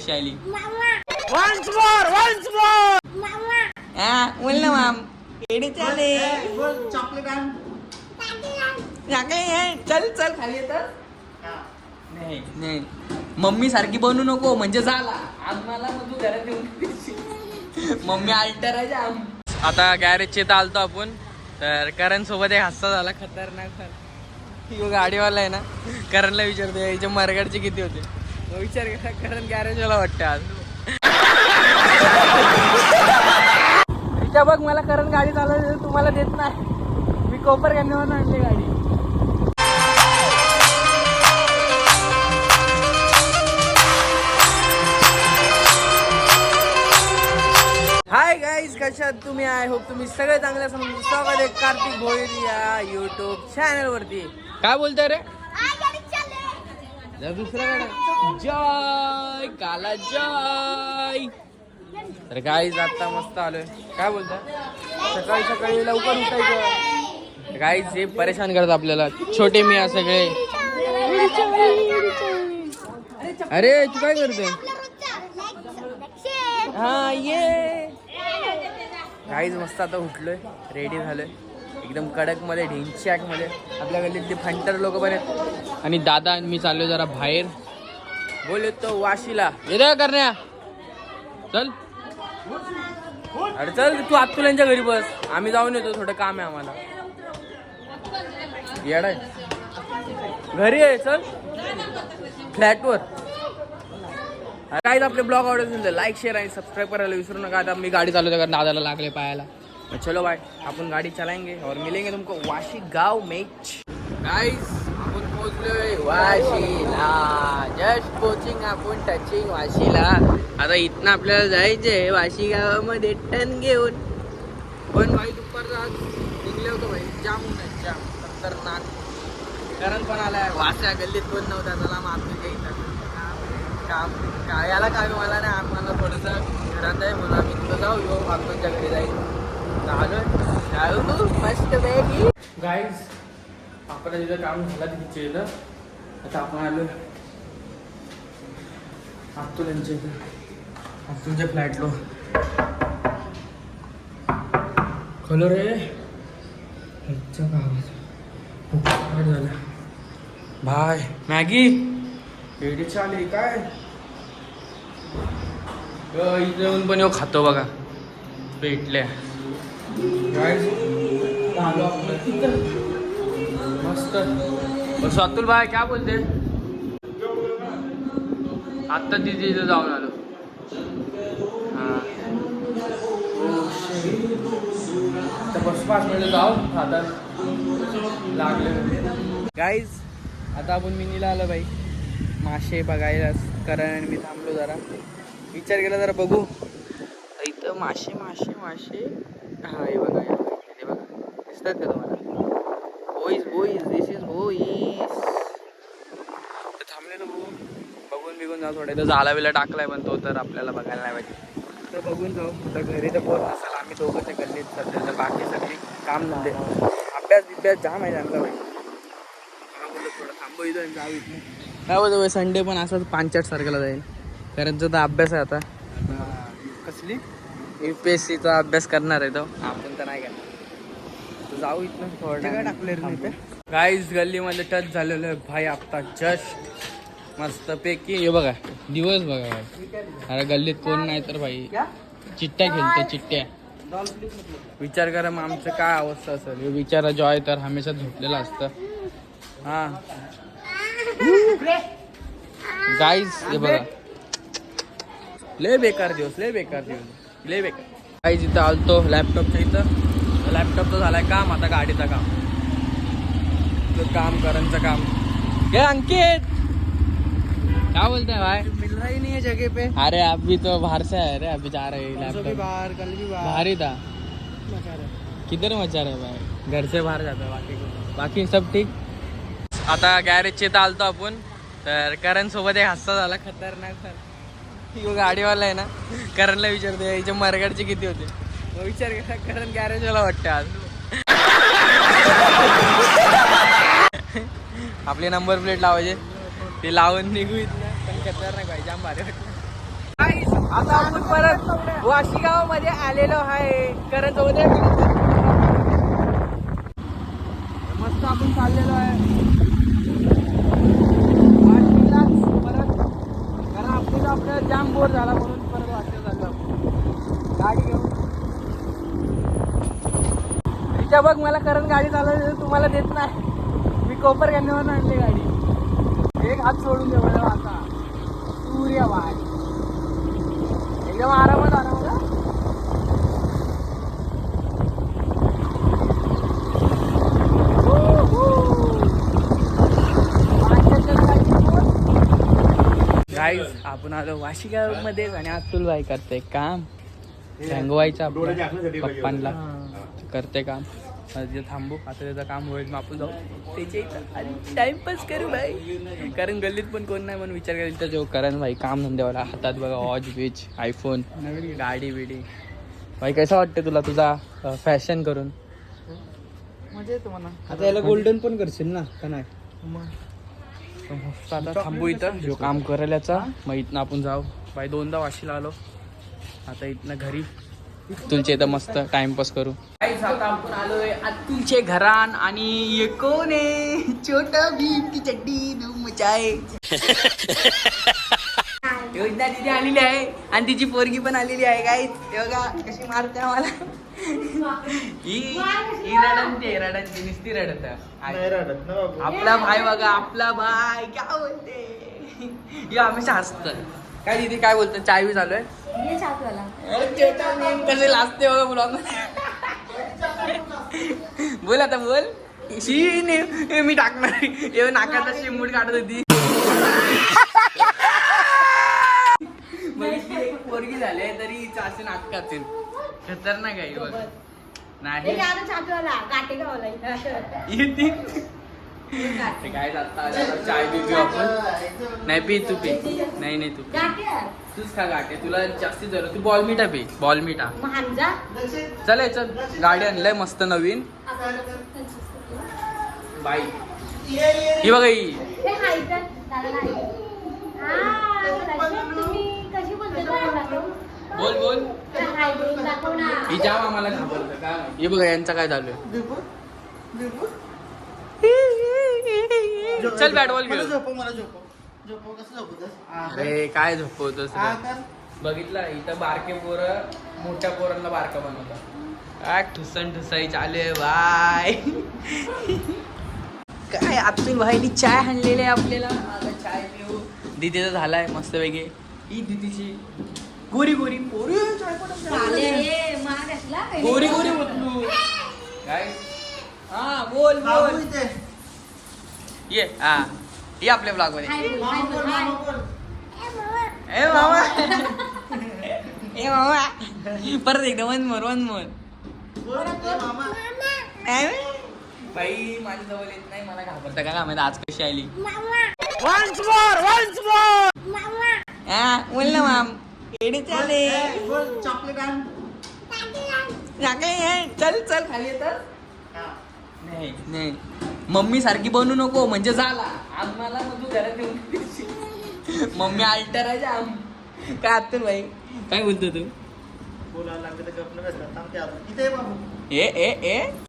शैली once more बोल ना माम एडी चाले चल चल खाली तर नाही नाही मम्मी सारखी बनू नको म्हणजे झाला आज मला मग तू घरात येऊन मम्मी अल्टर आहे जाम. आता गॅरेजचे तर आलतो आपण तर करण सोबत एक हास्सा झाला खतरनाक. यो गाडीवाला आहे ना करणला विचारतो याच्या मरगाडचे किती होते मग विचार केला करण गॅरेजवाला वाटतं आज. रिचा बघ मला करण गाडी चालवली तुम्हाला देत नाही मी कोपर करण्यावर आणली गाडी. हाय गाईज कशात तुम्ही आय होप तुम्ही सगळे चांगले समजून स्वागत आहे कार्तिक भोईर या युट्यूब चॅनल वरती. काय बोलताय रे दुसरा गाडा जय काला जय. तर गाईज आता मस्त आलोय. काय बोलताय सकाळी सकाळी लवकर उठायचं. गाईज हे परेशान करतात आपल्याला छोटे मिया सगळे. अरे तू काय करतोय हा ये गाईज मस्त आता उठलोय रेडी झालोय एकदम कडक मध्ये ढिंचॅक मध्ये. आपल्या गल्लीतले फंटर लोक पण आहेत आणि दादा आणि मी चाललोय जरा बाहेर. बोल येतो वाशीला येतो करण्या चल. अरे चल तू अतुल्यांच्या घरी बस आम्ही जाऊन येतो थोडं काम आहे आम्हाला. येडाय घरी आहे चल फ्लॅटवर. काय आपले ब्लॉग आवडत लाईक शेअर आणि सबस्क्राईब करायला विसरू नका. आता मी गाडी चालवतो कारण दादाला लागले पायाला. चलो बाय आपण गाडी चलाएंगे और मिलेंगे तुमको वाशी गाव मेच. गाइस आपण पोहोचलोय वाशीला. जस्ट कोचिंग आपण टचिंग वाशीला. आता इथनं आपल्याला जायचंय वाशी गावामध्ये टन घेऊन. पण भाई दुपारचा आज निघले होतो भाई जाम होणार जाम खतरनाक. करण पण आलाय वाशा गल्लीत कोण नव्हता चला मग आपण घ्यायचं काम काय याला काय मला नाही आम्हाला थोडंसं घरात आहे म्हणून आम्ही तिथं जाऊ येऊ आत्ताच्या घरी जाईल. चालू मस्त पैकी गाईज आपलं तिथं काम झालं तिथे इथं. आता आपण आलो अतुल्यांच्या इथं अतुलच्या फ्लॅटलो. खलो रे गावात झालं भाय मॅगी एडी चाली काय इथे येऊन पण येऊ खातो बघा भेटल्या. मस्त बस. अतुल भाई क्या बोलते आत्ता तिथे इथं जाऊन आलो. हां आता बस 5 मिनिटं जाऊ आता लागले. गाईज आता आपण मिनीला आलो बाई मासे बघायला. करण आणि मी थांबलो जरा विचार केला जरा बघू इथं मासे मासे मासे. हा हे बघा हे बघा दिसतात का तुम्हाला बोईस बोईस दिस इज बोईस. थांबले ना बघून बिघून जाऊ थोडं. इथं झाला बिला टाकलाय पण तो तर आपल्याला बघायला नाही पाहिजे तर बघून जाऊ. तर घरी तर पोहोच नसेल आम्ही दोघं ते गल्लीत सध्या तर बाकी सगळी काम धंदे अभ्यास जाम आहे त्यांचा भाई. थोडं थांबू इथं जाऊ इथं. काय होतं संडे पण असंच 5-8 तारखेला जाईल कारण तर अभ्यास आहे आता. कसली UPSCचा अभ्यास करणार आहे तो आपण तर नाही करणार. जाऊ इथनं थोडं काय टाकले. गाईज गल्लीमध्ये टच झालेलं आहे भाई आत्ता जस्ट मस्त पैकी. हे बघा दिवस बघा भाई. अरे गल्लीत कोण नाही तर भाई चिट्ट्या खेळतो चिट्ट्या. विचार करा मग आमचं काय अवस्था असेल. विचारा जॉय तर हमेशा झोपलेला असतं. हा गाईज हे बघा लय बेकार दिवस लय बेकार गाईज. इथं आलतो लॅपटॉपच्या इथं. लॅपटॉपचं झालाय काम आता गाडीचं काम करणचं काम. हे अंकित क्या बोलते हैं भाई मिल रहा ही नहीं है जगह पे. अरे अभी तो बाहर से है रे अभी जा रहे हैं लैपटॉप बाहर कल भी बाहर ही था. किधर मचा रहे भाई घर से बाहर जाता है बाकी सब ठीक. आता गॅरेजचे तर आलतो आपण तर करण सोबत एक हास्सा झाला खतरनाक. यो गाडीवाला आहे ना करणला विचारतो याच्या मरगाडचे किती होते मग विचार केला करण गॅरेजवाला वाटतं आज. आपले नंबर प्लेट लावायचे ते लावून निघू इथं पण खतरनाक भाई जाम भारी वाटतं. आता आपण परत वाशीगाव मध्ये आलेलो आहे. कारण जाऊ दे मस्त आपण चाललेलो आहे वाशीलाच परत. कारण आपल्याला जाम बोर झाला म्हणून परत वाशीला चाललो गाडी घेऊन. तिच्या बघ मला करण गाडी चालवली तुम्हाला देत नाही. मी कोपर करण्यावर आणली गाडी. एक हात सोडून दे मला आता. सूर्यवाय एकदम आरामात आला बघा. गाईज आपण आलो वाशीगाव मध्ये आणि अतुल भाई करते काम. रंगवायचं आपल्या पप्पांना करते काम. जे थांबू आता त्याचं काम होईल मग आपण जाऊ त्याच्या इथं आणि टाइमपास करू भाई. कारण गल्लीत पण कोण नाही म्हणून विचार करायला जो करण भाई काम धंद्यावाला. हातात बघा वॉच बीच आयफोन गाडी बिडी. भाई कसं वाटतं तुला तुझा फॅशन करून? मजा येतो म्हणा. आता याला गोल्डन पण करशील ना का नाही? आता थांबू इथं जो काम करेल याचा. मग इथनं आपण जाऊ भाई. 2दा वाशीला आलो आता इथनं घरी. अतुलचे इथं मस्त टाइमपास करू. आता आपण आलोय अतुलचे घरान आणि ये कोण आहे? छोटा भीम की चड्डी धूम मचाए. योजना तिथे आलेली आहे आणि तिची पोरगी पण आलेली आहे. काय ते बघा कशी मारते मला. ही रडते नुसती रडत. आपला भाई बघा आपला भाई काय बोलते. या हमेशा हसत. काय तिथे काय बोलतात? चाय बी चालू आहे. कसे लाजते बघा मुला. बोल आता बोल. मी टाकणार नाकाचा शिमूट काढत होती. पोरगी झाले तरी चारशे नाटकातील खतरनाक आहे बघ. नाही काय चाय बी पिऊ आपण. नाही पी तू पी. नाही तू तूच खा गाठी. तुला जास्तीत जरूर तू बॉलमिटा पी. बॉलमिटा चल चल. गाडी आणलंय मस्त नवीन बाई. ही बघा ही बोल बोल. ही जाम आम्हाला घाबरतं काय. हे बघा यांचा काय चालू आहे. चल बॅट बॉल खेळू. अरे काय झोपवतोस बघितलं इथं बारके पोरं मोठ्या पोरांना बारका बनवतात. काय ठुसन ठुसाई चालू आहे बाय. काय अतुल भाईनी चाय आणलेली आहे आपल्याला. आता चाय पिऊ. दीदीचा झालाय मस्त वेगळे. ही दीदीची गोरी गोरी पोरी गोरी गोरी बोलू काय. हा बोल बोल ये. हा ये आपल्या ब्लॉग मध्ये. ए मामा ए मामा परत एकदा वन मोर बाई. माझ्या जवळ येत नाही मला घाबरता का माहिती आज कशी आली. बोल ना माम. एडी चाले चल चल खाली येतात. नाही मम्मी सारखी बनू नको म्हणजे झाला. आज मला मग तू घरात येऊन मम्मी अल्टर आहे जाम. काय अतुल भाई काय बोलतो तू?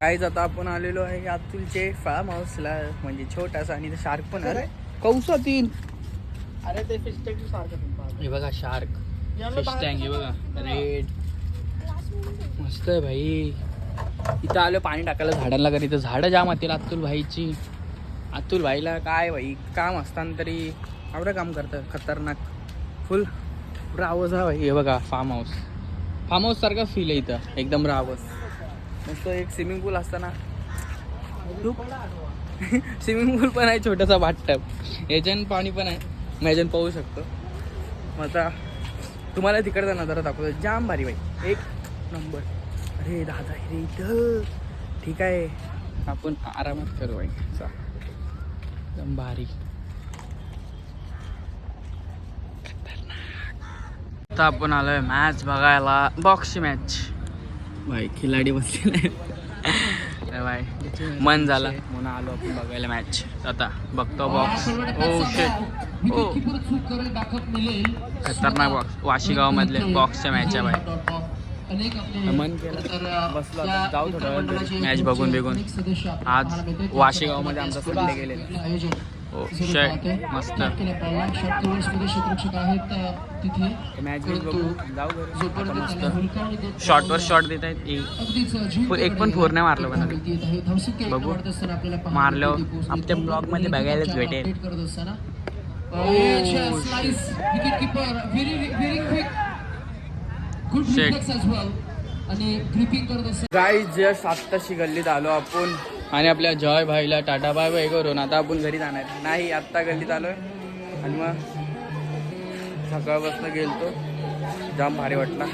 काहीच आता आपण आलेलो आहे अतुलचे फार्म हाऊसला. म्हणजे छोटासा आणि शार्क पण आहे. कौसा 3. अरे ते फिश टँक सारखं. हे बघा शार्क फिश टँक. हे बघा रेड मस्त आहे भाई. इथं आलो पाणी टाकायला झाडांना. कारण इथं झाडं जाम असतील अतुल भाईची. अतुल भाईला काय भाई काम असताना तरी एवढं काम करतं खतरनाक. फुल रावस हा भाई. हे बघा फार्म हाऊस सारखा फील आहे इथं. एकदम रावस मस्त. एक स्विमिंग पूल असताना स्विमिंग पूल पण आहे छोटासा बाथटब. याच्यानं पाणी पण आहे. मी याच्यानं पाहू शकतो. मग आता तुम्हाला तिकडचा नजारा दाखवतो. जाम भारी भाई एक नंबर. अरे दादा रे इथं ठीक आहे. आपण आरामात करू भाई. एकदम भारी आता आपण आलोय मॅच बघायला. बॉक्सची मॅच भाई. खिलाडी बसले भाई मन झालं म्हणून आलो आपण बघायला मॅच. आता बघतो बॉक्स. ओ शिट हो खतरनाक बॉक्स वाशी गावामधले बॉक्सच्या मॅचच्या बाहेर मन केलं बसलो आता जाऊ थोडा वेळ मॅच बघून बिघून. आज वाशी गावामध्ये आमचा सुटले गेले. हो शय मस्त मॅच बघू जाऊ घरी मस्त. शॉर्टवर शॉर्ट देत आहेत. एक पण फोर नाही मारलं पण बघू मारल्यावर आपल्या ब्लॉग मध्ये बघायलाच भेटेल. गाईज जस्ट आत्ताशी गल्लीत आलो आपण आणि आपल्या जॉय भाईला टाटा बाय बाय करून आता आपण घरी जाणार नाही. आत्ता गल्लीत आलोय आणि मग सकाळपासून गेलतो जाम भारी वाटला.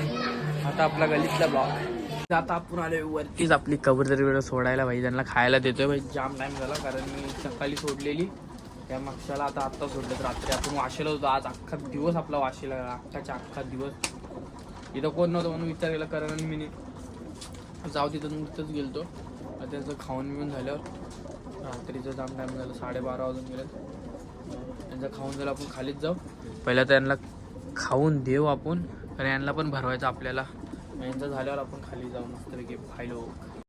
आता आपला गल्लीतला ब्लॉग आता आपण आलो वरतीच आपली कबूतर वेळ सोडायला भाई त्यांना खायला देतोय भाई. जाम टाईम झाला कारण मी सकाळी सोडलेली त्या मागच्याला आता आत्ता सोडलं. रात्री आपण वाशीला होतो. आज अख्खा दिवस आपला वाशीला गेला अख्खाच्या अख्खा दिवस. इथं कोण नव्हतं म्हणून विचार केला कारण मी जाऊ तिथं नुकतंच गेलतो. त्याचं खाऊन बिऊन झाल्यावर रात्रीचं जाम टाईम झालं 12:30 वाजून गेलं. त्यांचं खाऊन झालं आपण खालीच जाऊ. पहिला त्यांना खाऊन देऊ आपण कारण यांना पण भरवायचं आपल्याला. यांचं झाल्यावर आपण खाली जाऊ मस्तपैकी खायलो.